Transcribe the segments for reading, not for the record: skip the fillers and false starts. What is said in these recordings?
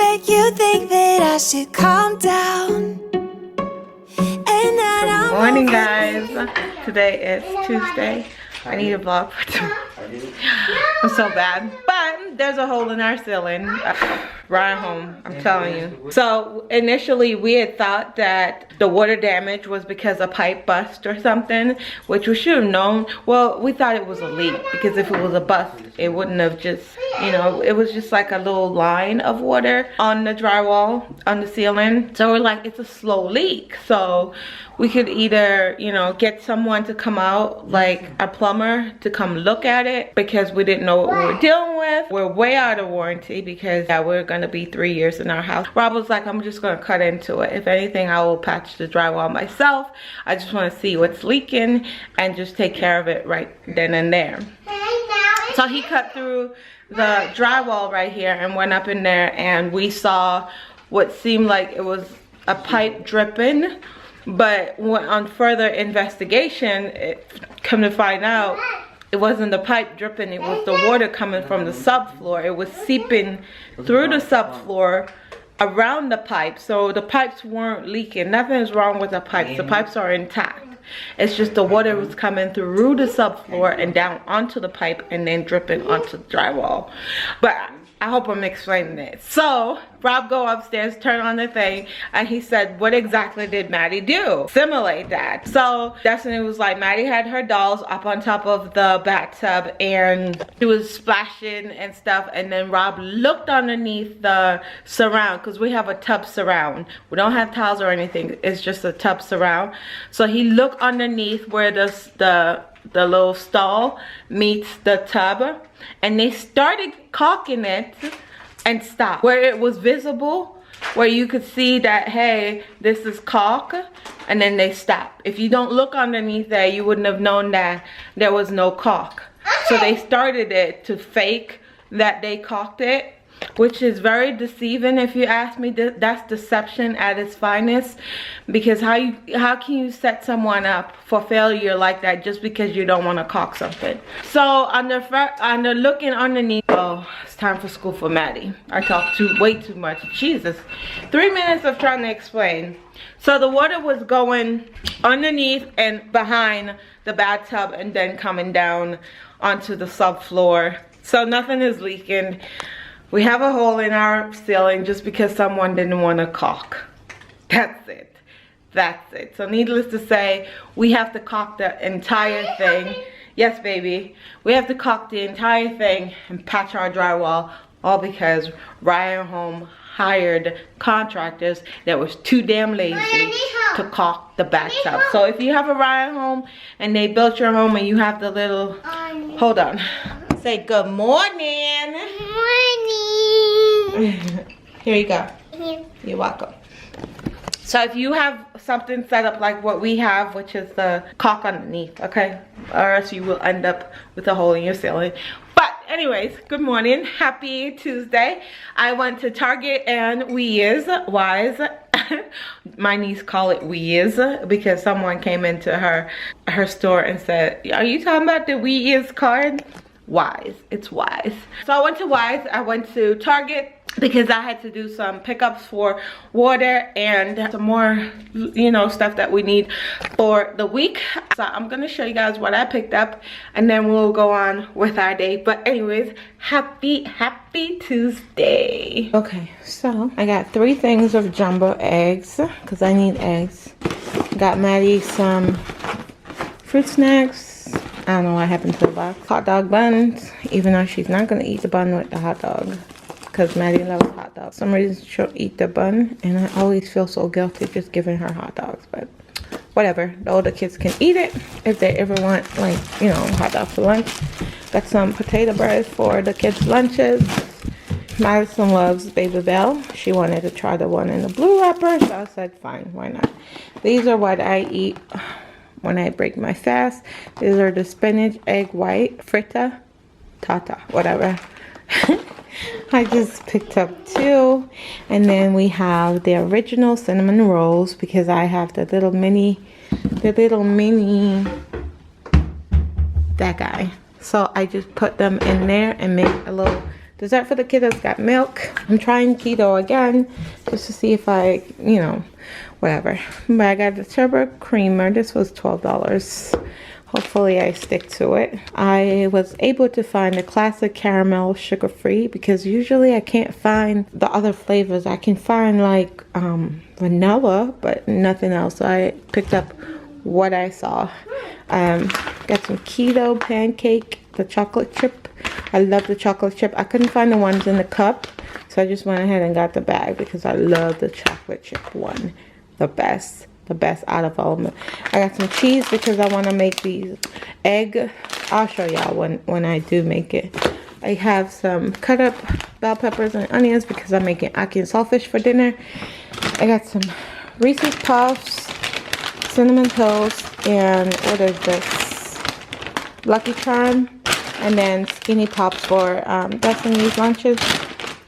make you think that I should calm down. Good morning, guys. Today is Tuesday. I need a vlog for tomorrow. I'm so bad, but there's a hole in our ceiling. Right home, I'm telling you. So initially we had thought that the water damage was because a pipe bust or something, which we should have known. Well, we thought it was a leak because if it was a bust, it wouldn't have just, you know, it was just like a little line of water on the drywall on the ceiling. So we're like, it's a slow leak. So we could either, you know, get someone to come out, like a plumber, to come look at it, because we didn't know what we were dealing with. We're way out of warranty because we're gonna be 3 years in our house. Rob was like, I'm just gonna cut into it. If anything, I will patch the drywall myself. I just wanna see what's leaking and just take care of it right then and there. So he cut through the drywall right here and went up in there, and we saw what seemed like it was a pipe dripping. But on further investigation, come to find out, it wasn't the pipe dripping, it was the water coming from the subfloor. It was seeping through the subfloor around the pipe. So the pipes weren't leaking. Nothing's wrong with the pipes. The pipes are intact. It's just the water was coming through the subfloor and down onto the pipe and then dripping onto the drywall. But I hope I'm explaining it. So Rob go upstairs, turn on the thing, and he said, what exactly did Maddie do? Simulate that. So Destiny was like, Maddie had her dolls up on top of the bathtub and she was splashing and stuff, and then Rob looked underneath the surround, because we have a tub surround. We don't have tiles or anything, it's just a tub surround. So he looked underneath where the little stall meets the tub, and they started caulking it and stopped where it was visible, where you could see that, hey, this is caulk, and then they stopped. If you don't look underneath there, you wouldn't have known that there was no caulk. So they started it to fake that they caulked it, which is very deceiving if you ask me. That's deception at its finest, because how can you set someone up for failure like that just because you don't want to caulk something? So under looking underneath, oh, it's time for school for Maddie. I talk way too much. Jesus, 3 minutes of trying to explain. So the water was going underneath and behind the bathtub and then coming down onto the subfloor. So nothing is leaking. We have a hole in our ceiling just because someone didn't want to caulk. That's it. That's it. So needless to say, we have to caulk the entire thing. Yes, baby. We have to caulk the entire thing and patch our drywall, all because Ryan Home hired contractors that was too damn lazy to caulk the bathtub. So if you have a Ryan Home and they built your home and you have the little, hold on. Say good morning. Morning. Here you go. You're welcome. So if you have something set up like what we have, which is the caulk underneath, okay? Or else you will end up with a hole in your ceiling. But anyways, good morning. Happy Tuesday. I went to Target and Wise. My niece call it Wise because someone came into her store and said, are you talking about the Wise card? Wise, it's Wise. So I went to Wise. I went to Target because I had to do some pickups for water and some more, you know, stuff that we need for the week. So I'm gonna show you guys what I picked up and then we'll go on with our day. But anyways, happy Tuesday. Okay, so I got 3 things of jumbo eggs because I need eggs. Got Maddie some fruit snacks. I don't know what happened to the box. Hot dog buns, even though she's not gonna eat the bun with the hot dog because Maddie loves hot dogs. For some reason she'll eat the bun and I always feel so guilty just giving her hot dogs, but whatever. The older kids can eat it if they ever want, like, you know, hot dog for lunch. Got some potato bread for the kids' lunches. Madison loves Baby Bell. She wanted to try the one in the blue wrapper, so I said fine, why not. These are what I eat when I break my fast. These are the spinach egg white fritta tata, whatever. I just picked up 2, and then we have the original cinnamon rolls because I have the little mini that guy. So I just put them in there and make a little Dessert for the kiddos, got milk. I'm trying keto again just to see if I, you know, whatever. But I got the turbo creamer. This was $12. Hopefully I stick to it. I was able to find the classic caramel sugar-free because usually I can't find the other flavors. I can find like vanilla, but nothing else. So I picked up what I saw. Got some keto pancake, the chocolate chip. I love the chocolate chip. I couldn't find the ones in the cup, so I just went ahead and got the bag because I love the chocolate chip one. The best out of all of them. I got some cheese because I want to make these egg. I'll show y'all when I do make it. I have some cut up bell peppers and onions because I'm making ackee and saltfish for dinner. I got some Reese's Puffs, cinnamon toast, and what is this? Lucky Charm, and then skinny pops for Destiny's lunches.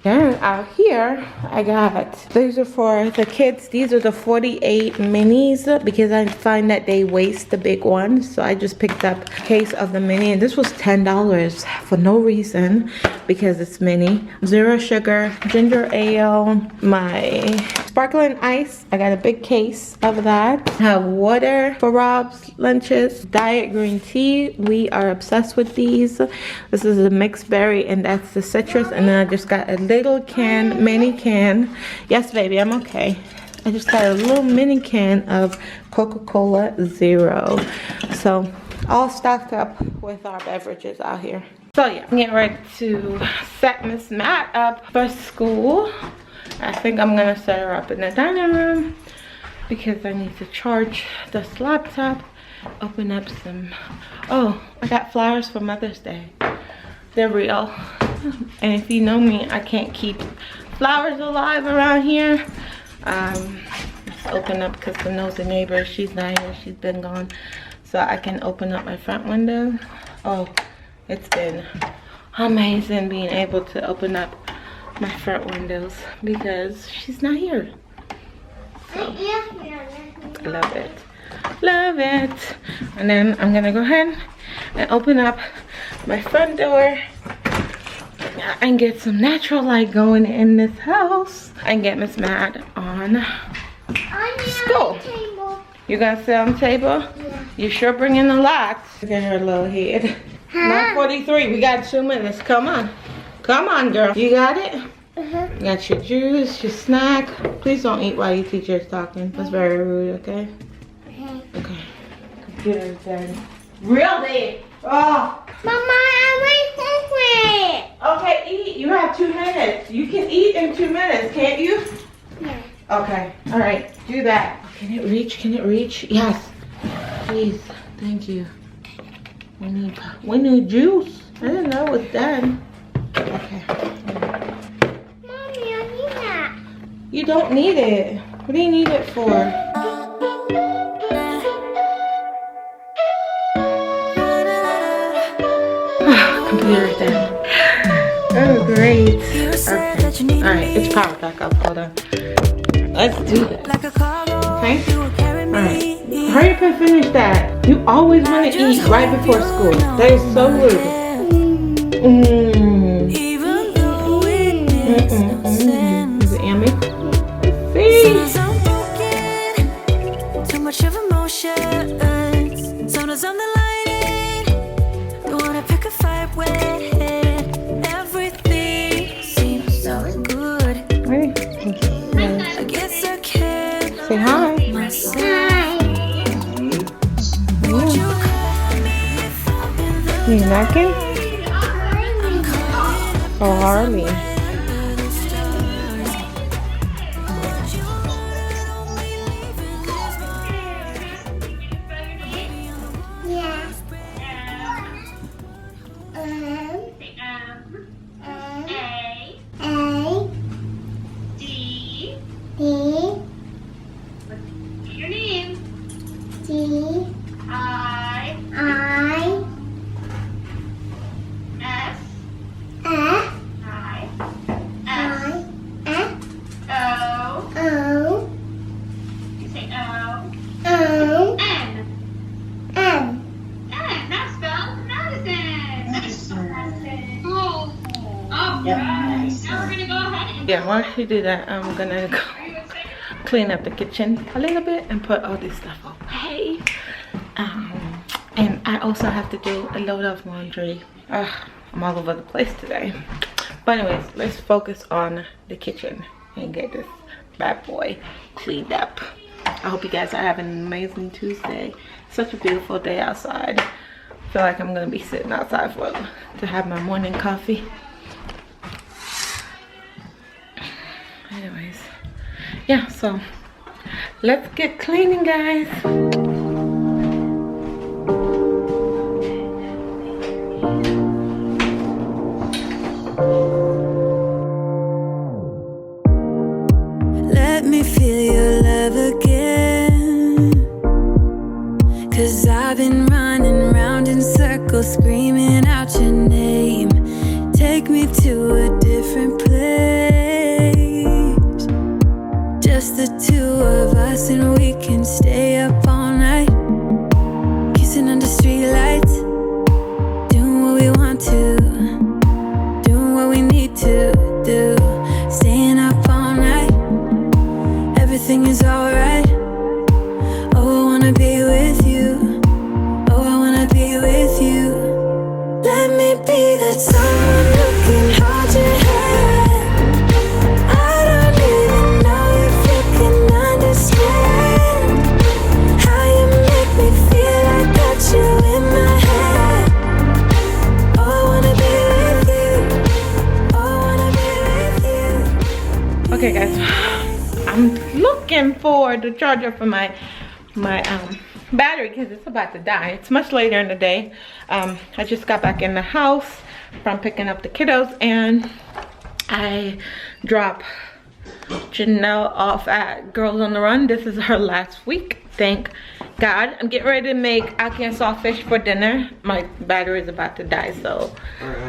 Then out here, I got, these are for the kids. These are the 48 minis because I find that they waste the big ones. So I just picked up a case of the mini, and this was $10 for no reason because it's mini. Zero sugar, ginger ale, my sparkling ice. I got a big case of that. I have water for Rob's lunches, diet green tea. We are obsessed with these. This is a mixed berry, and that's the citrus. And then I just got a little can, mini can. Yes, baby, I'm okay. I just got a little mini can of Coca-Cola Zero. So all stocked up with our beverages out here. So yeah, I'm getting ready to set Miss Matt up for school. I think I'm gonna set her up in the dining room because I need to charge this laptop. Open up some, oh, I got flowers for Mother's Day. They're real. And if you know me, I can't keep flowers alive around here. Let's open up because the nosy neighbor, she's not here, she's been gone. So I can open up my front window. Oh, it's been amazing being able to open up my front windows because she's not here. So, I love it. Love it. And then I'm gonna go ahead and open up my front door and get some natural light going in this house and get Miss Mad on school. You gonna sit on the table? Yeah. You sure bringing a lot. Look at her little head. 9:43, we got 2 minutes. Come on. Come on, girl. You got it? You got your juice, your snack. Please don't eat while your teacher is talking. That's very rude, okay? Okay. Computer's done. Really? Oh. Mama, I'm hungry. Okay, eat. You have 2 minutes. You can eat in 2 minutes, can't you? Yeah. Okay. All right. Do that. Can it reach? Can it reach? Yes. Please. Thank you. We need juice. I didn't know it was done. Okay. Mommy, I need that. You don't need it. What do you need it for? Computer's down. Oh, great. Okay. Alright, it's powered back up. Hold on. Let's do this. Okay? Alright. Hurry up and finish that. You always want to eat right before school. That is so rude. Is it yummy? Let's see. Too much of emotion. Sometimes I'm the lighting. Don't wanna pick a fight with it. Everything seems so good. I guess I can. Say hi. You knocking? Oh, Harley. Yeah, while she do that, I'm gonna go clean up the kitchen a little bit and put all this stuff away. And I also have to do a load of laundry. I'm all over the place today. But anyways, let's focus on the kitchen and get this bad boy cleaned up. I hope you guys are having an amazing Tuesday. Such a beautiful day outside. I feel like I'm gonna be sitting outside to have my morning coffee. Anyways, yeah, so let's get cleaning, guys. Let me feel your love again, 'cause I've been running round in circles screaming out your name. Take me to a different place, just the two of us, and we can stay up all night, kissing under streetlights, doing what we want to, doing what we need to do, staying up all night. Everything is alright. Oh, I wanna be with you. Oh, I wanna be with you. Let me be that someone who can hold your hand. I don't even know if you can understand how you make me feel. I got you in my head. Oh, I wanna be with you. Oh, I wanna be with you. Okay, guys. I'm looking for the charger for my battery because it's about to die. It's much later in the day. I just got back in the house from picking up the kiddos, and I dropped Janelle off at Girls on the Run. This is her last week, thank God. I'm getting ready to make ackee and saltfish for dinner. My battery is about to die, so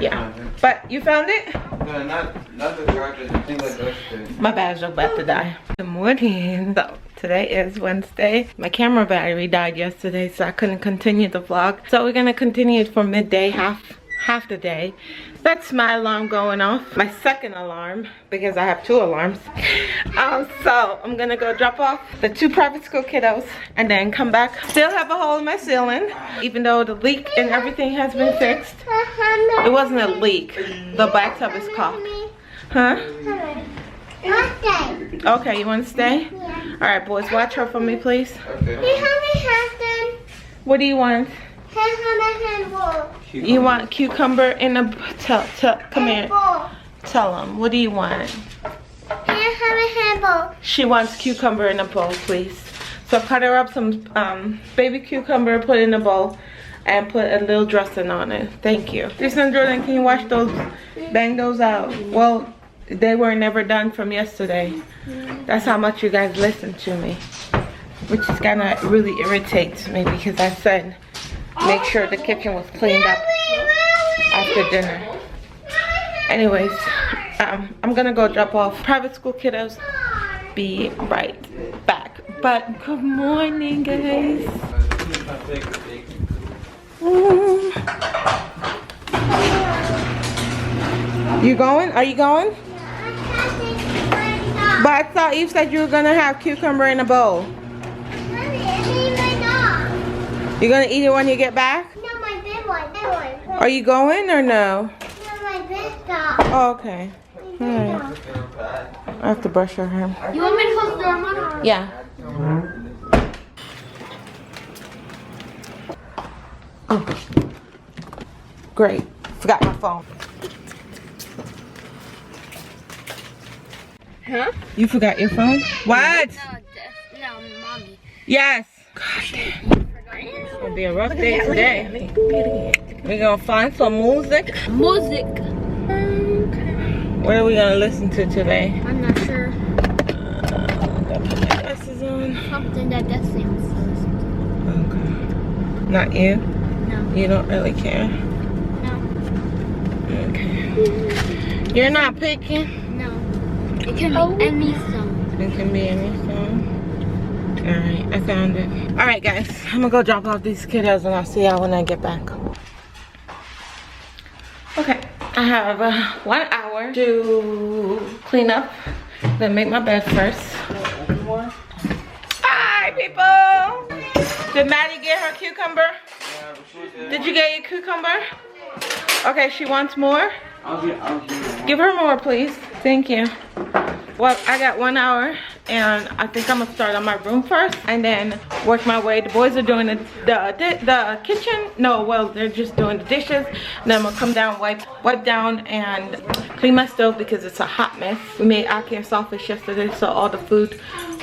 yeah. But you found it? No, not the charger. The thing that goes to. My battery's about to die. Good morning. So today is Wednesday. My camera battery died yesterday, so I couldn't continue the vlog. So we're gonna continue it for midday, half the day. That's my alarm going off. My second alarm, because I have 2 alarms. So I'm gonna go drop off the 2 private school kiddos and then come back. Still have a hole in my ceiling, even though the leak and everything has been fixed. It wasn't a leak. The bathtub is clogged. Huh? Okay, you want to stay? Yeah. All right, boys, watch her for me, please. Okay. What do you want? You want cucumber in a come here. Tell them. What do you want? She wants cucumber in a bowl, please. So cut her up some baby cucumber, put it in a bowl, and put a little dressing on it. Thank you. Jason and Jordan, can you wash those? Bang those out. Well, they were never done from yesterday. That's how much you guys listen to me, which is kind of really irritates me because I said make sure the kitchen was cleaned up after dinner. Anyways, I'm gonna go drop off private school kiddos. Be right back. But good morning, guys. You going? Are you going? But I thought you said you were gonna have cucumber in a bowl. You're gonna eat it when you get back? No, my big one. Are you going or no? No, my big dog. Oh, okay. Alright. I have to brush her hair. You want me to close the door, Mom? Yeah. Oh. Great. Forgot my phone. Huh? You forgot your phone? What? No, Mommy. Yes. God damn. It's gonna be a rough day today. We're gonna find some music. Music. What are we gonna listen to today? I'm not sure. Gotta put my glasses on. Something that does seem Okay. Not you? No. You don't really care? No. Okay. You're not picking? No. It can be any song. It can be any song. Alright, I found it. Alright guys, I'm gonna go drop off these kiddos and I'll see y'all when I get back. Okay, I have 1 hour to clean up, then make my bed first. Hi, people! Did Maddie get her cucumber? Did you get your cucumber? Okay, she wants more. Give her more, please. Thank you. Well, I got 1 hour, and I think I'm gonna start on my room first, and then work my way. The boys are doing the kitchen. No, well, they're just doing the dishes. And then I'm gonna come down, wipe down, and clean my stove because it's a hot mess. We made ackee and saltfish yesterday, so all the food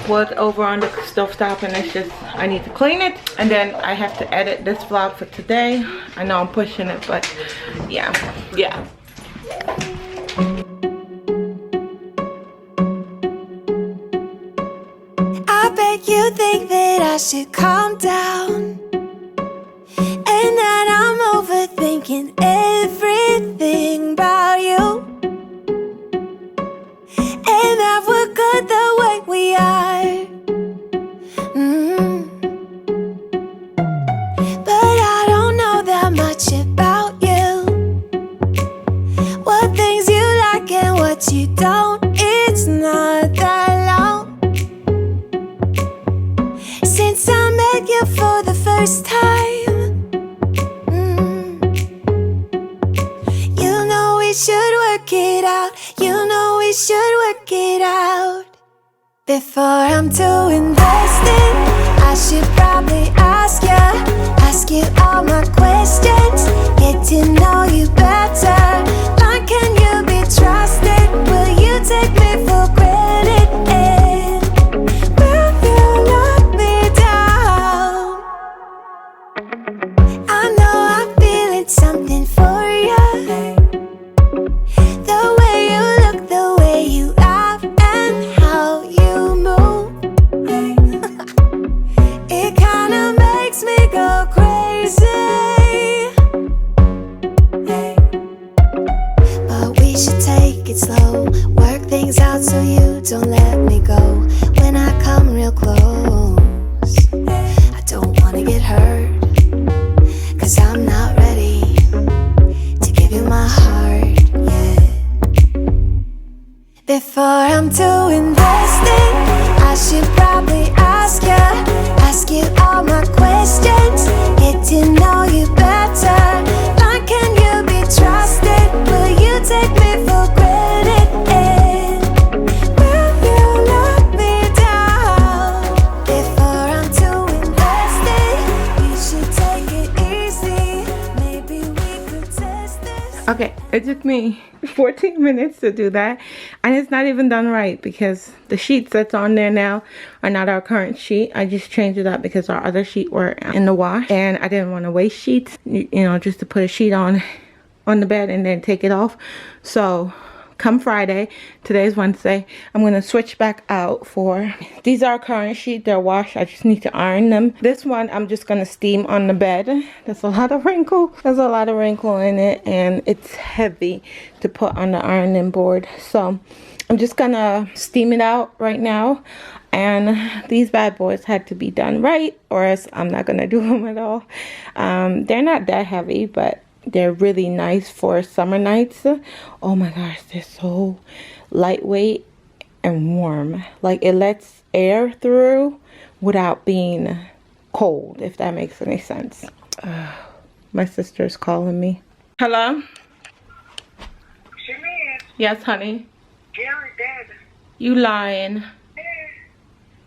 was over on the stovetop, and it's just I need to clean it. And then I have to edit this vlog for today. I know I'm pushing it, but yeah. I bet you think that I should calm down, and that I'm overthinking everything about you, and that we're good the way we are. But I don't know that much about you, what things you like and what you don't. It's not that long since I met you for the first time. You know we should work it out. You know we should work it out. Before I'm too invested, I should probably ask you all my questions, get to know you better. Like, can you be trusted? Will you take me for granted? And will you let me down? I know I'm feeling something for you. The way you look, the way you laugh, and how you move. It kinda makes me go crazy. But we should take it slow, work things out so you don't let me go. When I come real close, I don't wanna get hurt, 'cause I'm not ready to give you my heart yet. Before I'm too invested, I should probably ask you all my questions, get to know you better. Like, can you be trusted? Will you take me for granted? And will you let me down? Before I'm too invested, you should take it easy. Maybe we could test this. Okay, it took me 14 minutes to do that, and it's not even done right because the sheets that's on there now are not our current sheet. I just changed it up because our other sheet were in the wash, and I didn't want to waste sheets, you know, just to put a sheet on the bed and then take it off. So come Friday, today's Wednesday, I'm going to switch back out for, these are current sheet, they're washed, I just need to iron them. This one I'm just going to steam on the bed. There's a lot of wrinkle in it, and it's heavy to put on the ironing board. So I'm just going to steam it out right now, and these bad boys had to be done right, or else I'm not going to do them at all. They're not that heavy, but they're really nice for summer nights. Oh my gosh, they're so lightweight and warm. Like, it lets air through without being cold, if that makes any sense. My sister's calling me. Hello? Shanice, Yes, honey. Gary dead. You lying. Yeah,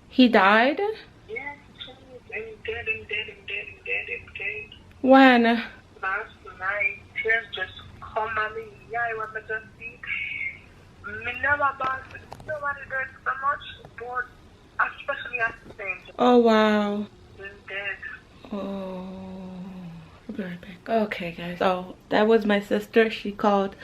He died? yeah, Shanice, and dead. When? Last night, tears just come at me. Yeah, I want to just see. Me never bought nobody does so much, but especially at the same time. Oh, wow. He's dead. Oh, I'll be right back. Okay, guys. So that was my sister. She called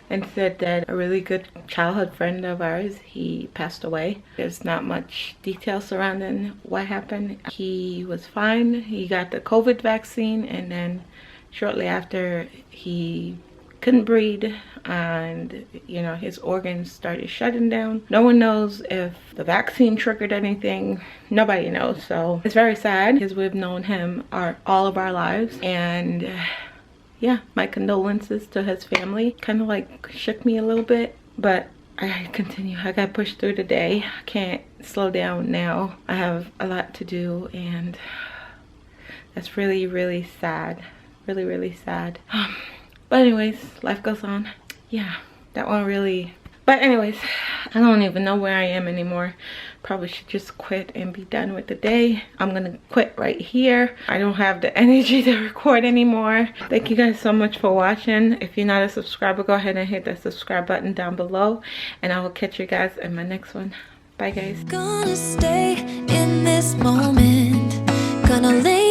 and said that a really good childhood friend of ours, he passed away. There's not much detail surrounding what happened. He was fine. He got the COVID vaccine, and then shortly after he couldn't breathe, and you know, his organs started shutting down. No one knows if the vaccine triggered anything. Nobody knows. So it's very sad because we've known him all of our lives, and yeah, my condolences to his family. Kind of like shook me a little bit, but I continue. I got pushed through the day. I can't slow down now. I have a lot to do, and that's really, really sad. Really, really sad. But anyways, life goes on. Yeah, that one really. But anyways, I don't even know where I am anymore. Probably should just quit and be done with the day. I'm gonna quit right here. I don't have the energy to record anymore. Thank you guys so much for watching. If you're not a subscriber, go ahead and hit that subscribe button down below, and I will catch you guys in my next one. Bye guys. Gonna stay in this moment. Gonna lay